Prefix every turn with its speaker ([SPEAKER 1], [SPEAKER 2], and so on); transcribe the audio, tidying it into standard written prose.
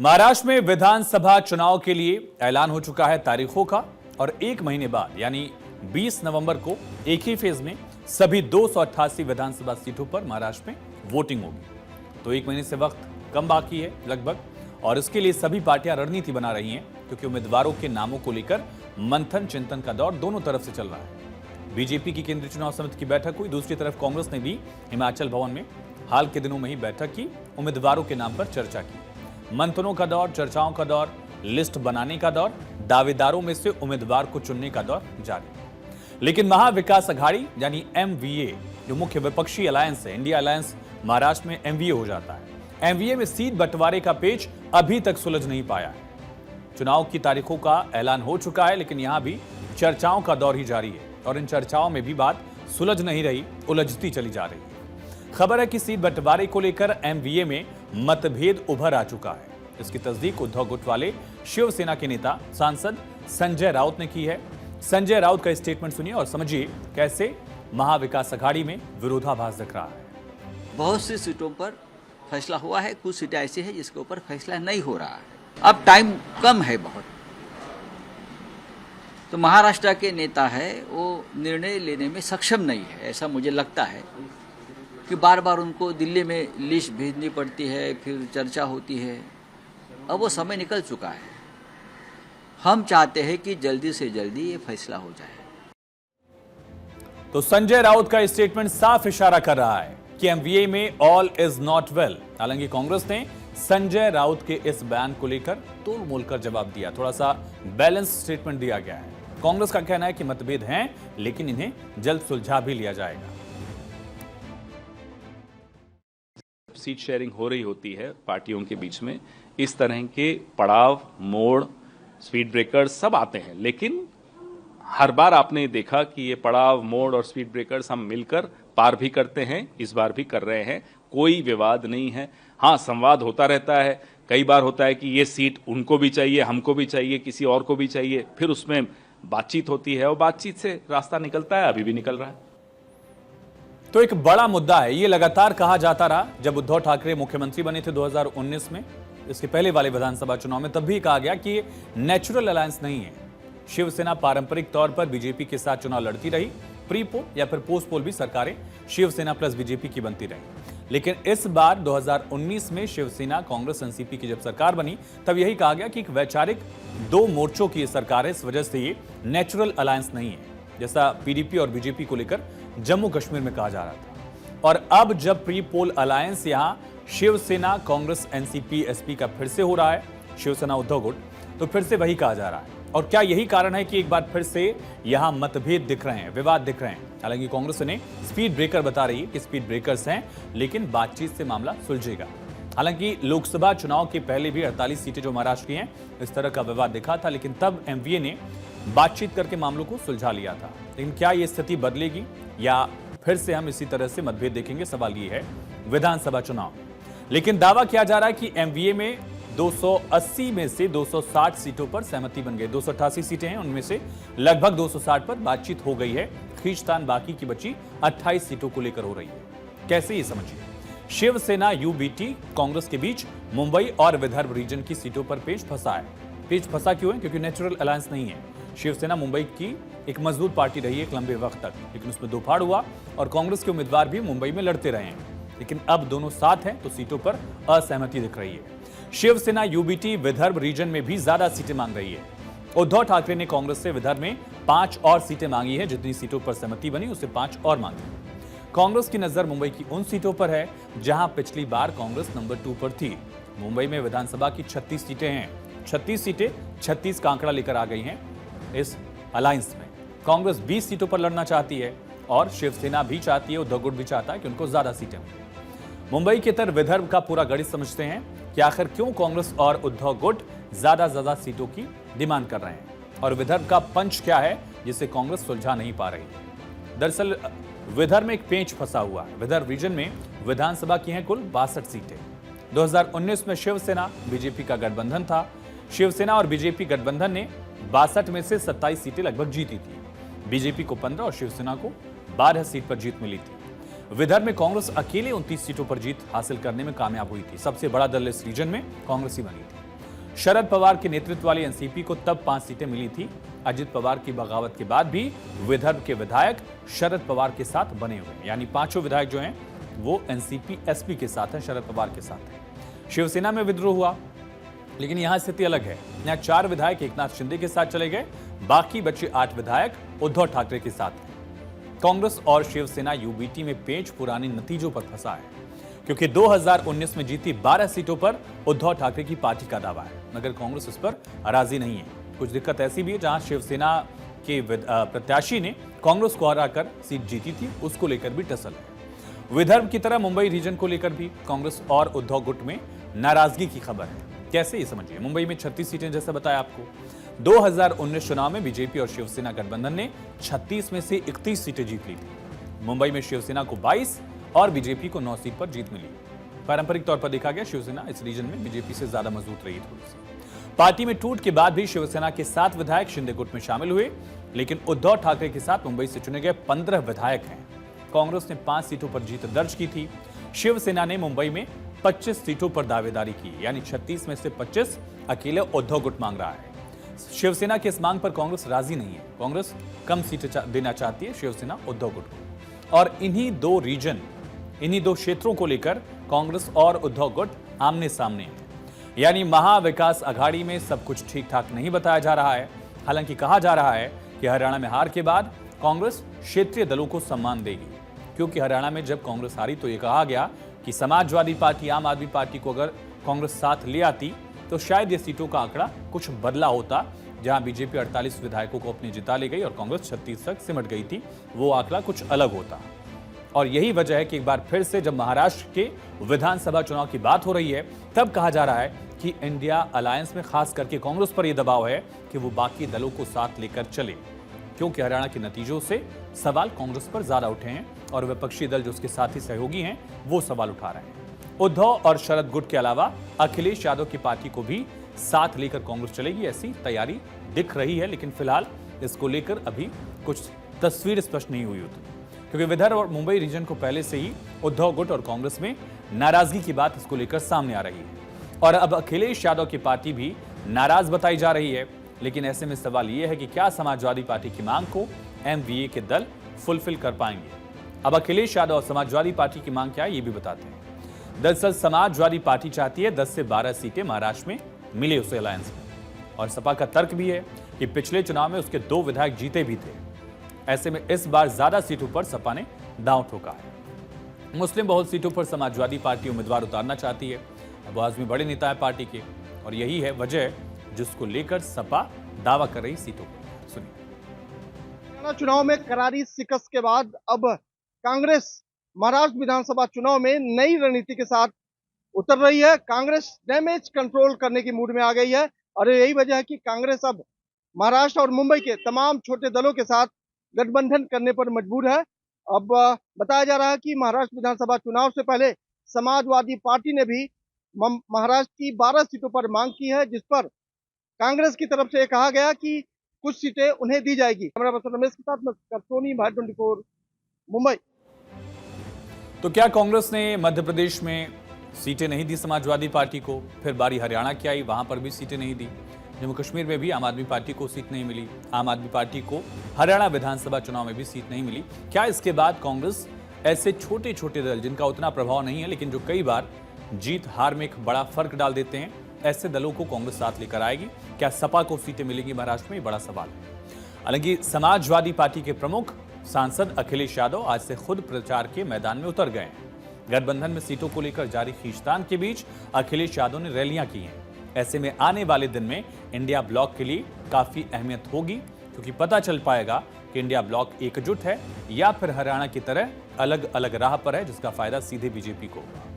[SPEAKER 1] महाराष्ट्र में विधानसभा चुनाव के लिए ऐलान हो चुका है तारीखों का और एक महीने बाद यानी 20 नवंबर को एक ही फेज में सभी 288 विधानसभा सीटों पर महाराष्ट्र में वोटिंग होगी। तो एक महीने से वक्त कम बाकी है लगभग, और इसके लिए सभी पार्टियां रणनीति बना रही हैं क्योंकि उम्मीदवारों के नामों को लेकर मंथन चिंतन का दौर दोनों तरफ से चल रहा है। बीजेपी की केंद्रीय चुनाव समिति की बैठक हुई, दूसरी तरफ कांग्रेस ने भी हिमाचल भवन में हाल के दिनों में ही बैठक की, उम्मीदवारों के नाम पर चर्चा की। मंथनों का दौर, चर्चाओं का दौर, लिस्ट बनाने का दौर, दावेदारों में से उम्मीदवार को चुनने का दौर जारी है। लेकिन महाविकास अघाड़ी यानी एमवीए जो मुख्य विपक्षी अलायंस है, इंडिया अलायंस महाराष्ट्र में एमवीए हो जाता है। एमवीए में सीट बंटवारे का पेच अभी तक सुलझ नहीं पाया है। चुनाव की तारीखों का ऐलान हो चुका है, लेकिन यहां भी चर्चाओं का दौर ही जारी है और इन चर्चाओं में भी बात सुलझ नहीं रही, उलझती चली जा रही है। खबर है कि सीट बंटवारे को लेकर एमवीए में मतभेद उभर आ चुका है। इसकी तस्दीक उद्धव गुट वाले शिवसेना के नेता सांसद संजय राउत ने की है। संजय राउत का स्टेटमेंट सुनिए और समझिए कैसे महाविकास अघाड़ी में विरोधाभास दिख रहा है।
[SPEAKER 2] बहुत सी सीटों पर फैसला हुआ है, कुछ सीटें ऐसी है जिसके ऊपर फैसला नहीं हो रहा है। अब टाइम कम है बहुत, तो महाराष्ट्र के नेता है वो निर्णय लेने में सक्षम नहीं है। ऐसा मुझे लगता है कि बार बार उनको दिल्ली में लिस्ट भेजनी पड़ती है, फिर चर्चा होती है। अब वो समय निकल चुका है। हम चाहते हैं कि जल्दी से जल्दी ये फैसला हो जाए।
[SPEAKER 1] तो संजय राउत का स्टेटमेंट साफ इशारा कर रहा है कि एमवीए में ऑल इज नॉट वेल। हालांकि कांग्रेस ने संजय राउत के इस बयान को लेकर तोल मोल कर जवाब दिया, थोड़ा सा बैलेंस स्टेटमेंट दिया गया है। कांग्रेस का कहना है कि मतभेद हैं, लेकिन इन्हें जल्द सुलझा भी लिया जाएगा।
[SPEAKER 3] सीट शेयरिंग हो रही होती है पार्टियों के बीच में, इस तरह के पड़ाव, मोड़, स्पीड ब्रेकर्स सब आते हैं, लेकिन हर बार आपने देखा कि ये पड़ाव, मोड़ और स्पीड ब्रेकर्स हम मिलकर पार भी करते हैं। इस बार भी कर रहे हैं, कोई विवाद नहीं है। हाँ, संवाद होता रहता है, कई बार होता है कि ये सीट उनको भी चाहिए, हमको भी चाहिए, किसी और को भी चाहिए, फिर उसमें बातचीत होती है और बातचीत से रास्ता निकलता है, अभी भी निकल रहा है।
[SPEAKER 1] तो एक बड़ा मुद्दा है, ये लगातार कहा जाता रहा। जब उद्धव ठाकरे मुख्यमंत्री बने थे 2019 में, इसके पहले वाले विधानसभा चुनाव में, तब भी कहा गया कि ये नेचुरल अलायंस नहीं है। शिवसेना पारंपरिक तौर पर बीजेपी के साथ चुनाव लड़ती रही, प्री पोल या फिर पोस्ट पोल भी सरकारें शिवसेना प्लस बीजेपी की बनती रही। लेकिन इस बार 2019 में शिवसेना कांग्रेस एनसीपी की जब सरकार बनी, तब यही कहा गया कि एक वैचारिक दो मोर्चों की सरकार है, इस वजह से ये नेचुरल अलायंस नहीं है, जैसा पीडीपी और बीजेपी को लेकर जम्मू कश्मीर में कहा जा रहा था। और अब जब प्री पोल अलायंस यहां शिवसेना कांग्रेस एनसीपी एसपी का फिर से हो रहा है, शिवसेना उद्धव गुट, तो फिर से वही कहा जा रहा है। और क्या यही कारण है कि एक बार फिर से यहां मतभेद दिख रहे हैं, विवाद दिख रहे हैं? हालांकि कांग्रेस ने स्पीड ब्रेकर बता रही है कि स्पीड ब्रेकर्स हैं, लेकिन बातचीत से मामला सुलझेगा। हालांकि लोकसभा चुनाव के पहले भी 48 सीटें जो महाराष्ट्र की हैं, इस तरह का विवाद दिखा था, लेकिन तब एमवीए ने बातचीत करके मामलों को सुलझा लिया था। लेकिन क्या यह स्थिति बदलेगी या फिर से हम इसी तरह से मतभेद देखेंगे? सवाल यह है विधानसभा चुनाव। लेकिन दावा किया जा रहा है कि एमवीए में 280 में से 260 सीटों पर सहमति बन गई। 288 सीटें हैं, उनमें से लगभग 260 पर बातचीत हो गई है। खींचतान बाकी की बची 28 सीटों को लेकर हो रही है। कैसे, ये समझिए। शिवसेना यूबीटी कांग्रेस के बीच मुंबई और विदर्भ रीजन की सीटों पर पेच फंसा है। पेच फंसा क्यों है? क्योंकि नेचुरल अलायंस नहीं है। शिवसेना मुंबई की एक मजबूत पार्टी रही है एक लंबे वक्त तक, लेकिन उसमें दो फाड़ हुआ और कांग्रेस के उम्मीदवार भी मुंबई में लड़ते रहे हैं। लेकिन अब दोनों साथ हैं तो सीटों पर असहमति दिख रही है। शिवसेना यूबीटी विदर्भ रीजन में भी ज्यादा सीटें मांग रही है। उद्धव ठाकरे ने कांग्रेस से विदर्भ में 5 और सीटें मांगी है। जितनी सीटों पर सहमति बनी उससे 5 और मांगी। कांग्रेस की नजर मुंबई की उन सीटों पर है जहां पिछली बार कांग्रेस नंबर 2 पर थी। मुंबई में विधानसभा की 36 सीटें हैं। 36 सीटें, 36 का आंकड़ा लेकर आ गई हैं इस अलायंस में। कांग्रेस 20 सीटों पर लड़ना चाहती है और शिवसेना भी चाहती है, उद्धव गुट भी चाहता है कि उनको ज्यादा सीटें हों। मुंबई के तरह विदर्भ का पूरा गणित समझते हैं कि आखिर क्यों कांग्रेस और उद्धव गुट ज्यादा सीटों की डिमांड कर रहे हैं और विदर्भ का पंच क्या है जिसे कांग्रेस सुलझा नहीं पा रही है। दरअसल विदर्भ में एक पेंच फंसा हुआ है। विदर्भ रीजन में विधानसभा की हैं कुल 62 सीटें। 2019 में शिवसेना बीजेपी का गठबंधन था। शिवसेना और बीजेपी गठबंधन ने 62 में से 27 सीटें लगभग जीती थी। बीजेपी को 15 और शिवसेना को 12 सीट पर जीत मिली थी। विदर्भ में कांग्रेस अकेले 29 सीटों पर जीत हासिल करने में कामयाब हुई थी। सबसे बड़ा दल इस रीजन में कांग्रेस ही बनी थी। शरद पवार के नेतृत्व वाली एनसीपी को तब 5 सीटें मिली थी। अजित पवार की बगावत के बाद भी विदर्भ के विधायक शरद पवार के साथ बने हुए हैं, यानी 5 विधायक जो हैं वो एनसीपी एसपी के साथ हैं, शरद पवार के साथ हैं। शिवसेना में विद्रोह हुआ, लेकिन यहां स्थिति अलग है। यहां 4 विधायक एकनाथ शिंदे के साथ चले गए, बाकी बचे 8 विधायक उद्धव ठाकरे के साथ हैं। कांग्रेस और शिवसेना यूबीटी में पेच पुराने नतीजों पर फंसा है, क्योंकि 2019 में जीती 12 सीटों पर उद्धव ठाकरे की पार्टी का दावा है, मगर कांग्रेस इस पर राजी नहीं है। कुछ दिक्कत ऐसी भी है जहां शिवसेना के प्रत्याशी ने कांग्रेस को हराकर सीट जीती थी, उसको लेकर भी टसल है। विदर्भ की तरह मुंबई रीजन को लेकर भी कांग्रेस और उद्धव गुट में नाराजगी की खबर है। कैसे, ये समझिए। मुंबई में 36 सीटें, जैसे बताया आपको। 2019 चुनाव में बीजेपी और शिवसेना गठबंधन ने 36 में से 31 सीटें जीत ली थी। मुंबई में शिवसेना को 22 और बीजेपी को 9 सीट पर जीत मिली। पारंपरिक तौर पर देखा गया, शिवसेना इस रीजन में बीजेपी से ज्यादा मजबूत रही थोड़ी सी। पार्टी में टूट के बाद भी शिवसेना के 7 विधायक शिंदे गुट में शामिल हुए, लेकिन उद्धव ठाकरे के साथ मुंबई से चुने गए 15 विधायक हैं। कांग्रेस ने 5 सीटों पर जीत दर्ज की थी। शिवसेना ने मुंबई में 25 सीटों पर दावेदारी की, यानी 36 में से 25 अकेले उद्धव गुट मांग रहा है। शिवसेना की इस मांग पर कांग्रेस राजी नहीं है। कांग्रेस कम सीटें देना चाहती है, शिवसेना उद्धव गुट को। और इन्हीं 2 क्षेत्रों को लेकर कांग्रेस और उद्धव गुट आमने सामने हैं। यानी महाविकास अघाड़ी में सब कुछ ठीक ठाक नहीं बताया जा रहा है। हालांकि कहा जा रहा है कि हरियाणा में हार के बाद कांग्रेस क्षेत्रीय दलों को सम्मान देगी, क्योंकि हरियाणा में जब कांग्रेस हारी तो यह कहा गया कि समाजवादी पार्टी, आम आदमी पार्टी को अगर कांग्रेस साथ ले आती तो शायद ये सीटों का आंकड़ा कुछ बदला होता। जहां बीजेपी 48 विधायकों को अपने जिता ले गई और कांग्रेस 36 तक सिमट गई थी, वो आंकड़ा कुछ अलग होता। और यही वजह है कि एक बार फिर से जब महाराष्ट्र के विधानसभा चुनाव की बात हो रही है, तब कहा जा रहा है कि इंडिया अलायंस में खास करके कांग्रेस पर यह दबाव है कि वो बाकी दलों को साथ लेकर चले, क्योंकि हरियाणा के नतीजों से सवाल कांग्रेस पर ज्यादा उठे हैं और विपक्षी दल जो उसके साथी सहयोगी हैं वो सवाल उठा रहे हैं। उद्धव और शरद गुट के अलावा अखिलेश यादव की पार्टी को भी साथ लेकर कांग्रेस चलेगी, ऐसी तैयारी दिख रही है। लेकिन फिलहाल इसको लेकर अभी कुछ तस्वीर स्पष्ट नहीं हुई होती, क्योंकि विदर्भ और मुंबई रीजन को पहले से ही उद्धव गुट और कांग्रेस में नाराजगी की बात इसको लेकर सामने आ रही है। और अब अखिलेश यादव की पार्टी भी नाराज बताई जा रही है। लेकिन ऐसे में सवाल यह है कि क्या समाजवादी पार्टी की मांग को एमवीए के दल फुलफिल कर पाएंगे। अब अखिलेश यादव और समाजवादी पार्टी की मांग क्या है, ये भी बताते हैं। दरअसल समाजवादी पार्टी चाहती है 10 से 12 सीटें महाराष्ट्र में मिले उसे अलायंस में। और सपा का तर्क भी है कि पिछले चुनाव में उसके 2 विधायक जीते भी थे। ऐसे में इस बार ज्यादा सीटों पर सपा ने दांव ठोका है। मुस्लिम बहुल सीटों पर समाजवादी पार्टी उम्मीदवार उतारना चाहती है। अब आजमी बड़े नेता है पार्टी के, और यही है वजह जिसको लेकर सपा दावा कर रही सीटों पर। सुनिए।
[SPEAKER 4] चुनाव में करारी शिकस्त के बाद अब कांग्रेस महाराष्ट्र विधानसभा चुनाव में नई रणनीति के साथ उतर रही है। कांग्रेस डैमेज कंट्रोल करने की मूड में आ गई है, और यही वजह है कि कांग्रेस अब महाराष्ट्र और मुंबई के तमाम छोटे दलों के साथ गठबंधन करने पर मजबूर है। अब बताया जा रहा है कि महाराष्ट्र विधानसभा चुनाव से पहले समाजवादी पार्टी ने भी महाराष्ट्र की 12 सीटों पर मांग की है, जिस पर कांग्रेस की तरफ से कहा गया कि कुछ सीटें उन्हें दी जाएगी। कैमरा पर्सन रमेश के साथ मैं सोनी, भारत 24 मुंबई।
[SPEAKER 1] तो क्या कांग्रेस ने मध्य प्रदेश में सीटें नहीं दी समाजवादी पार्टी को, फिर बारी हरियाणा की आई, वहां पर भी सीटें नहीं दी। जम्मू कश्मीर में भी आम आदमी पार्टी को सीट नहीं मिली। आम आदमी पार्टी को हरियाणा विधानसभा चुनाव में भी सीट नहीं मिली। क्या इसके बाद कांग्रेस ऐसे छोटे छोटे दल जिनका उतना प्रभाव नहीं है, लेकिन जो कई बार जीत हार में एक बड़ा फर्क डाल देते हैं, ऐसे दलों को कांग्रेस साथ लेकर आएगी? क्या सपा को सीटें मिलेंगी महाराष्ट्र में, बड़ा सवाल है। हालांकि समाजवादी पार्टी के प्रमुख सांसद अखिलेश यादव आज से खुद प्रचार के मैदान में उतर गए हैं। गठबंधन में सीटों को लेकर जारी खींचतान के बीच अखिलेश यादव ने रैलियां की हैं। ऐसे में आने वाले दिन में इंडिया ब्लॉक के लिए काफी अहमियत होगी, क्योंकि पता चल पाएगा कि इंडिया ब्लॉक एकजुट है या फिर हरियाणा की तरह अलग अलग राह पर है, जिसका फायदा सीधे बीजेपी को होगा।